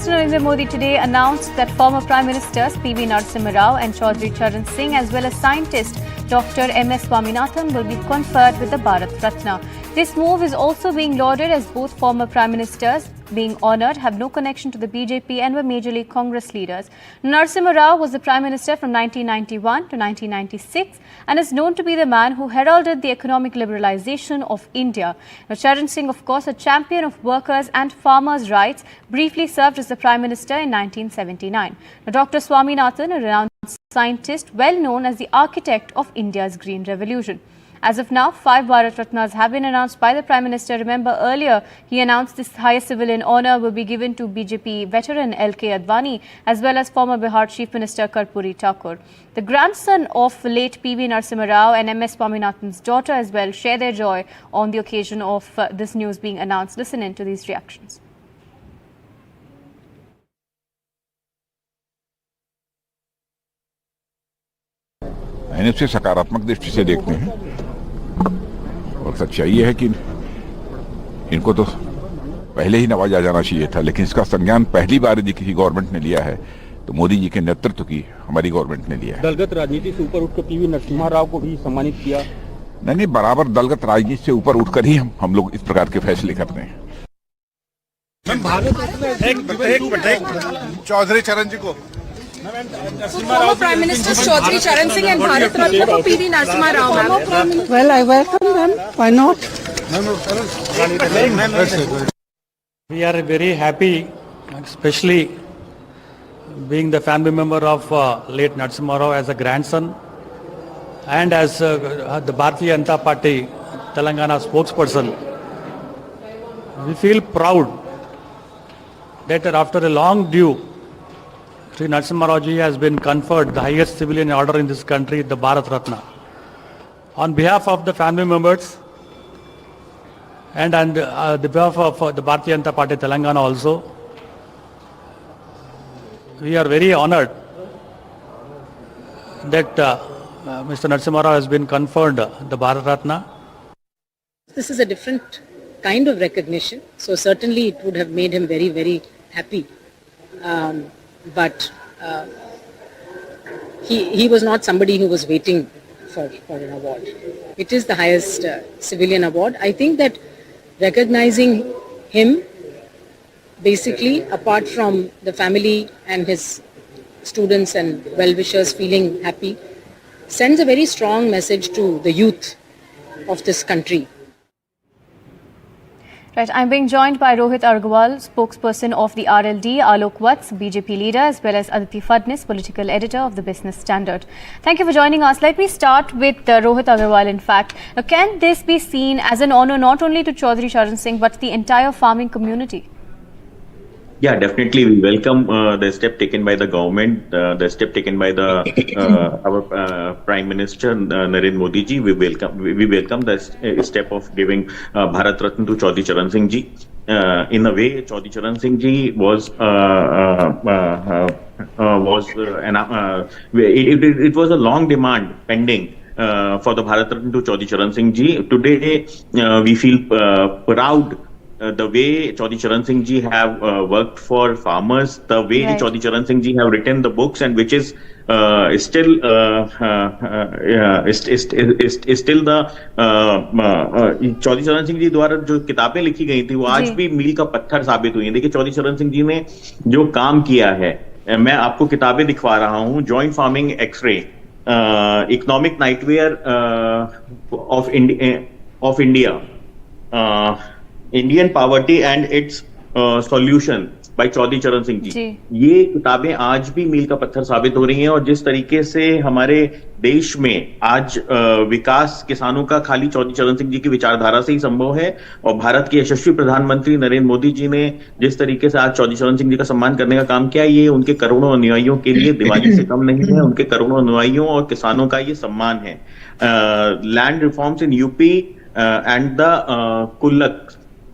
Minister Narendra Modi today announced that former Prime Ministers PV Narasimha Rao and Chaudhry Charan Singh as well as scientist Dr MS Swaminathan will be conferred with the Bharat Ratna. This move is also being lauded as both former Prime Ministers being honoured have no connection to the BJP and were majorly Congress leaders. Narasimha Rao was the Prime Minister from 1991 to 1996 and is known to be the man who heralded the economic liberalisation of India. Now, Charan Singh, of course, a champion of workers' and farmers' rights, briefly served as the Prime Minister in 1979. Now, Dr Swaminathan, a renowned scientist, well known as the architect of India's Green Revolution. As of now, 5 Bharat Ratnas have been announced by the Prime Minister. Remember, earlier he announced this highest civilian honour will be given to BJP veteran L.K. Advani as well as former Bihar Chief Minister Karpuri Thakur. The grandson of late PV Narasimha Rao and MS Swaminathan's daughter as well share their joy on the occasion of this news being announced. Listen in to these reactions. मैंने इसे सकारात्मक दृष्टि से देखते हैं और सच्चाई ये है कि इनको तो पहले ही नवाजा जाना चाहिए था, लेकिन इसका संज्ञान पहली बार यदि किसी गवर्नमेंट ने लिया है तो मोदी जी के नेतृत्व की हमारी गवर्नमेंट ने लिया है। दलगत राजनीति से ऊपर उठकर पीवी नरसिम्हा राव को भी सम्मानित किया। नहीं, बराबर दलगत राजनीति से ऊपर उठकर ही हम लोग इस प्रकार के फैसले करते हैं। चौधरी चरण जी को Former Prime Minister Chaudhry Charan Singh and Bharat Ratna for PV Narasimha Rao. Well, I welcome them. Why not? We are very happy, especially being the family member of late Narasimha Rao as a grandson and as the Bharatiya Janata Party Telangana spokesperson. We feel proud that after a long due, Sri Narasimha Rao ji has been conferred the highest civilian order in this country, the Bharat Ratna. On behalf of the family members and on the behalf of the Bharatiya Janata Party Telangana also, we are very honoured that Mr. Narasimha Rao has been conferred the Bharat Ratna. This is a different kind of recognition, so certainly it would have made him very, very happy. But he was not somebody who was waiting for an award. It is the highest civilian award. I think that recognizing him, basically, apart from the family and his students and well-wishers feeling happy, sends a very strong message to the youth of this country. Right, I'm being joined by Rohit Agarwal, spokesperson of the RLD, Alok Vats, BJP leader, as well as Aditi Phadnis, political editor of the Business Standard. Thank you for joining us. Let me start with Rohit Agarwal, in fact. Now, can this be seen as an honour not only to Chaudhry Charan Singh but the entire farming community? Yeah, definitely. We welcome the step taken by the government, the step taken by our Prime Minister Narendra Modi ji. We welcome the step of giving Bharat Ratna to Chaudhry Charan Singh ji. In a way, Chaudhry Charan Singh ji it was a long demand pending for the Bharat Ratna to Chaudhry Charan Singh ji. Today, we feel proud. The way Chaudhry Charan Singh ji have worked for farmers, the way Chaudhry Charan Singh ji have written the books, and which is still the Chaudhry Charan Singh जी द्वारा जो किताबें लिखी गई थी वो आज भी मील का पत्थर साबित हुई है। देखिए, चौधरी चरण सिंह जी ने जो काम किया है, मैं आपको किताबें दिखवा रहा हूँ। Joint farming x-ray, economic nightmare of India, Indian poverty and its solution by Chaudhary Charan Singh जी। ये किताबें आज भी मील का पत्थर साबित हो रही हैं। और जिस तरीके से हमारे देश में आज विकास किसानों का खाली चौधरी चरण सिंह जी की विचारधारा से ही संभव है, और भारत के यशस्वी प्रधानमंत्री नरेंद्र मोदी जी ने जिस तरीके से आज चौधरी चरण सिंह जी का सम्मान करने का काम किया, ये उनके करोड़ों अनुयायियों के लिए दिवाली से कम नहीं है। उनके करोड़ों अनुयायियों और किसानों का ये सम्मान है। Land reforms in UP and the कुल्लक,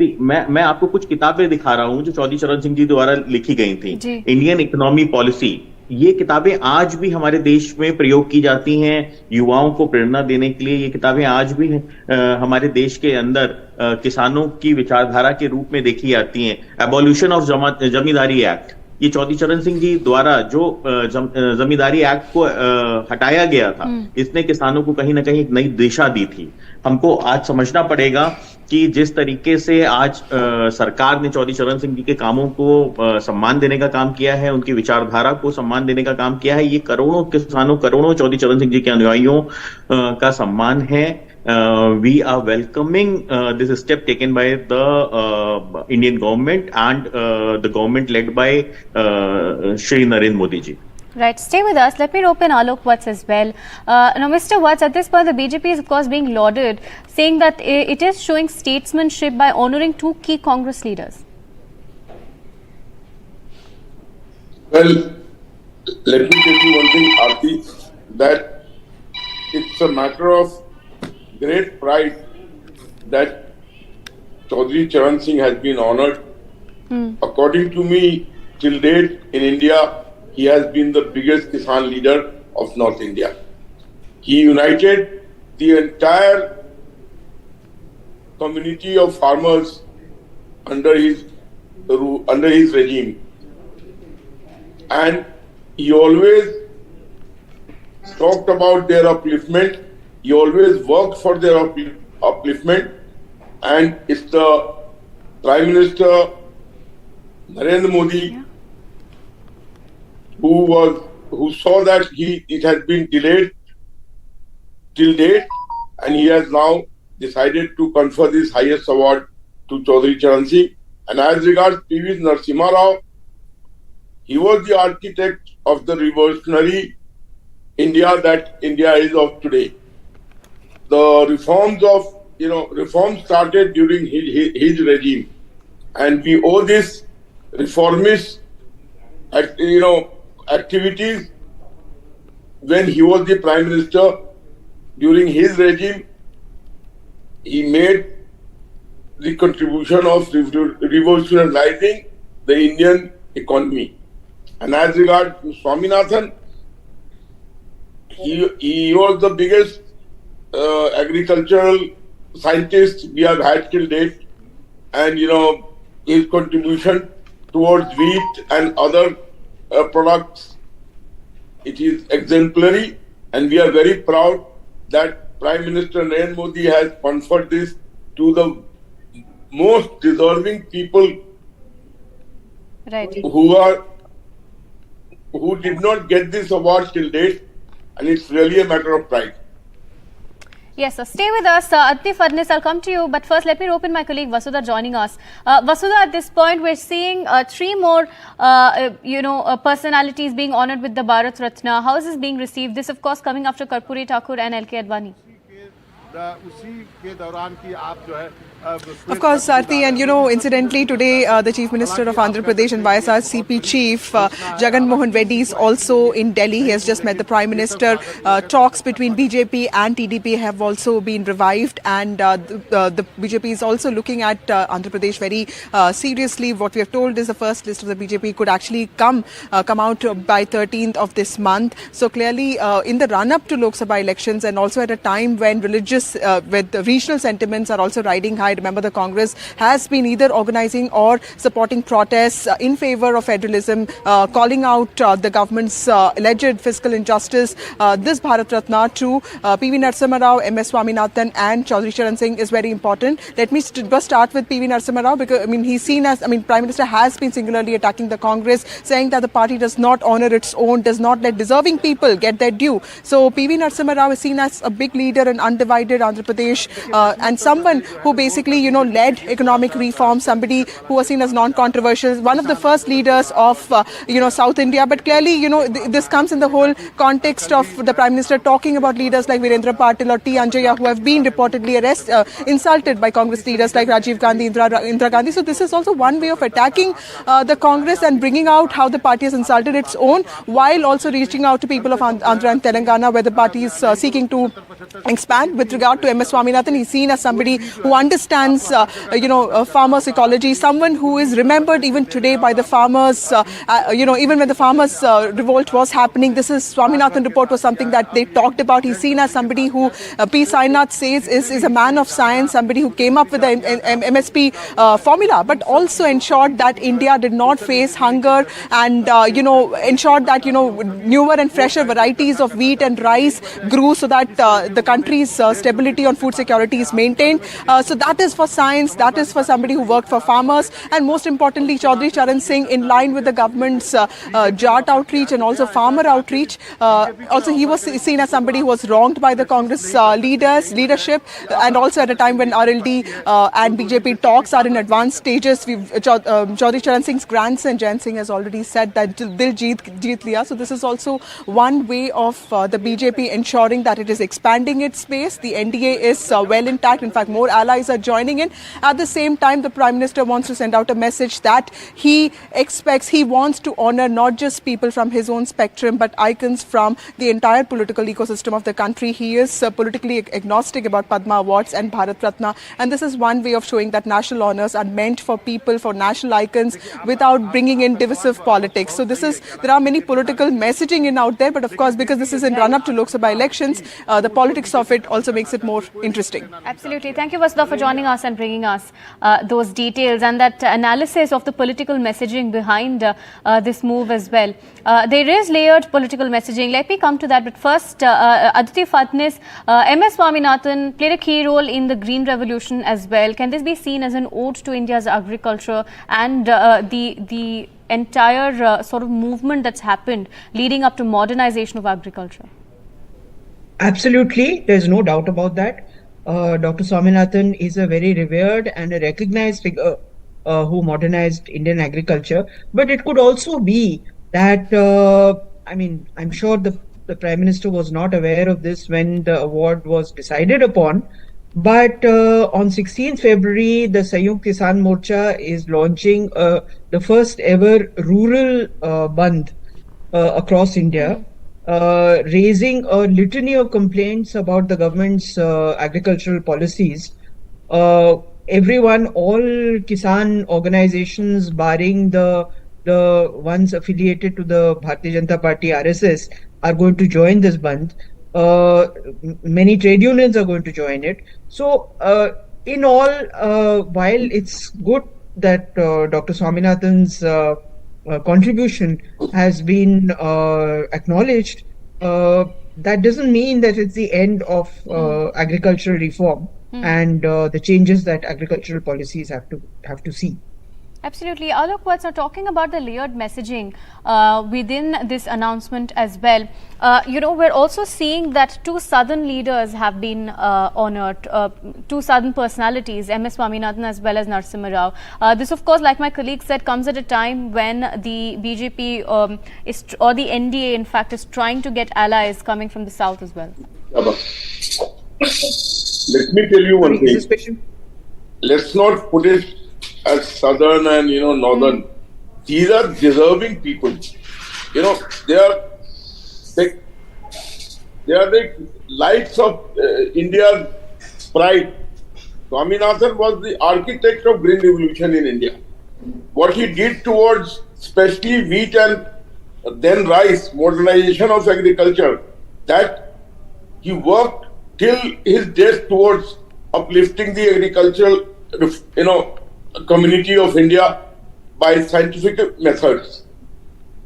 मैं आपको कुछ किताबें दिखा रहा हूं जो चौधरी चरण सिंह जी द्वारा लिखी गई थी। इंडियन इकोनॉमी पॉलिसी, ये किताबें आज भी हमारे देश में प्रयोग की जाती हैं, युवाओं को प्रेरणा देने के लिए। ये किताबें आज भी हमारे देश के अंदर किसानों की विचारधारा के रूप में देखी जाती हैं। एबॉल्यूशन ऑफ जमींदारी एक्ट, ये चौधरी चरण सिंह जी द्वारा जो जमींदारी एक्ट को हटाया गया था, इसने किसानों को कहीं ना कहीं एक नई दिशा दी थी। हमको आज समझना पड़ेगा कि जिस तरीके से आज सरकार ने चौधरी चरण सिंह जी के कामों को सम्मान देने का काम किया है, उनकी विचारधारा को सम्मान देने का काम किया है, ये करोड़ों किसानों, करोड़ों चौधरी चरण सिंह जी के अनुयायियों का सम्मान है। We are welcoming this step taken by the Indian government and the government led by Shri Narendra Modi ji. Right, stay with us. Let me rope in Alok Watts as well. Now, Mr. Watts, at this point, the BJP is of course being lauded, saying that it is showing statesmanship by honouring two key Congress leaders. Well, let me tell you one thing, Aarti, that it's a matter of great pride that Chaudhry Charan Singh has been honoured. According to me, till date in India, he has been the biggest Kisan leader of North India. He united the entire community of farmers under his regime, and he always talked about their upliftment. He always worked for their upliftment, and it's the Prime Minister Narendra Modi who saw that it has been delayed till date, and he has now decided to confer this highest award to Chaudhry Charan Singh. And as regards PV Narasimha Rao, he was the architect of the revolutionary India that India is of today. The reforms started during his regime, and we owe this reformist activities when he was the Prime Minister. During his regime, he made the contribution of revolutionizing the Indian economy. And as regards Swaminathan, he was the biggest agricultural scientist we have had till date, and his contribution towards wheat and other products, it is exemplary, and we are very proud that Prime Minister Narendra Modi has conferred this to the most deserving people, right, who did not get this award till date, and it's really a matter of pride. Yes, sir. Stay with us. Aditi Fadnis, I'll come to you. But first, let me rope in my colleague Vasudha joining us. Vasudha, at this point, we're seeing three more, personalities being honoured with the Bharat Ratna. How is this being received? This, of course, coming after Karpuri Thakur and LK Advani. Of course, Sarthi, and incidentally today the Chief Minister of Andhra Pradesh and YSRCP Chief Jagan Mohan Reddy is also in Delhi. He has just met the Prime Minister. Talks between BJP and TDP have also been revived, and the BJP is also looking at Andhra Pradesh very seriously. What we have told is the first list of the BJP could actually come out by 13th of this month. So clearly in the run-up to Lok Sabha elections, and also at a time when with the regional sentiments are also riding high. Remember, the Congress has been either organizing or supporting protests in favor of federalism, calling out the government's alleged fiscal injustice. This Bharat Ratna to PV Narasimha Rao, MS Swaminathan and Chaudhry Charan Singh is very important. Let me first start with PV Narasimha Rao, because he's seen as, Prime Minister has been singularly attacking the Congress, saying that the party does not honour its own, does not let deserving people get their due. So PV Narasimha Rao is seen as a big leader in undivided Andhra Pradesh, and someone who basically led economic reform, somebody who was seen as non-controversial, one of the first leaders of South India. But clearly this comes in the whole context of the Prime Minister talking about leaders like Virendra Patil or T. Anjaya, who have been reportedly insulted by Congress leaders like Rajiv Gandhi, Indira Gandhi. So this is also one way of attacking the Congress and bringing out how the party has insulted its own, while also reaching out to people of Andhra and Telangana, where the party is seeking to expand. With regard to MS Swaminathan, he's seen as somebody who understands, farmers' ecology, someone who is remembered even today by the farmers, even when the farmers' revolt was happening. This is Swaminathan report was something that they talked about. He's seen as somebody who P. Sainath says is a man of science, somebody who came up with the MSP formula, but also ensured that India did not face hunger and, ensured that, newer and fresher varieties of wheat and rice grew so that the country's stability on food security is maintained. So that is for science, that is for somebody who worked for farmers, and most importantly, Chaudhry Charan Singh, in line with the government's Jat outreach and also farmer outreach. Also, he was seen as somebody who was wronged by the Congress leadership, and also at a time when RLD and BJP talks are in advanced stages. Chaudhry Charan Singh's grandson, Jain Singh, has already said that Dil Jeet Liya. So this is also one way of the BJP ensuring that it is expanding its space. The NDA is well intact. In fact, more allies are joining in. At the same time, the Prime Minister wants to send out a message that he wants to honor not just people from his own spectrum, but icons from the entire political ecosystem of the country. He is politically agnostic about Padma Awards and Bharat Ratna. And this is one way of showing that national honors are meant for people, for national icons, without bringing in divisive politics. So there are many political messaging in out there, but of course, because this is in run-up to Lok Sabha elections, the politics of it also makes it more interesting. Absolutely. Thank you, Vasudha, for joining us and bringing us those details and that analysis of the political messaging behind this move as well. There is layered political messaging. Let me come to that. But first, Aditi Fatnis, MS Swaminathan played a key role in the Green Revolution as well. Can this be seen as an ode to India's agriculture and the entire sort of movement that's happened leading up to modernization of agriculture? Absolutely. There's no doubt about that. Dr. Swaminathan is a very revered and a recognized figure who modernized Indian agriculture. But it could also be that, I'm sure the Prime Minister was not aware of this when the award was decided upon. But on 16th February, the Sanyukt Kisan Morcha is launching the first ever rural bandh across India, raising a litany of complaints about the government's agricultural policies. Everyone, all Kisan organizations, barring the ones affiliated to the Bharatiya Janata Party, RSS, are going to join this bandh. Many trade unions are going to join it. So, in all, while it's good that Dr. Swaminathan's contribution has been acknowledged, that doesn't mean that it's the end of agricultural reform and the changes that agricultural policies have to see. Absolutely. Alok, what's now talking about the layered messaging within this announcement as well. We're also seeing that two southern leaders have been honored, two southern personalities, MS Swaminathan as well as Narasimha Rao. This, of course, like my colleague said, comes at a time when the BJP or the NDA, in fact, is trying to get allies coming from the south as well. Let me tell you one thing. Let's not put it as southern and northern. These are deserving people. They are the lights of India's pride. Swaminathan was the architect of Green Revolution in India. What he did towards especially wheat and then rice, modernization of agriculture, that he worked till his death towards uplifting the agricultural, community of India by scientific methods.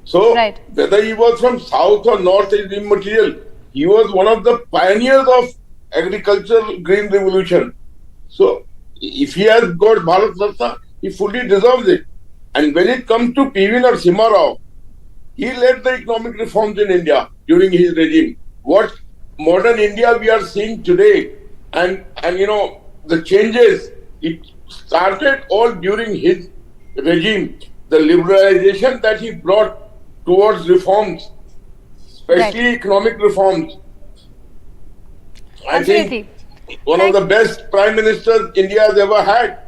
So, whether he was from south or north is immaterial. He was one of the pioneers of agricultural green revolution. So, if he has got Bharat Ratna, he fully deserves it. And when it comes to PV Narasimha Rao, he led the economic reforms in India during his regime. What modern India we are seeing today, and the changes, it started all during his regime. The liberalization that he brought towards reforms, especially economic reforms. I think one of the best prime ministers India has ever had.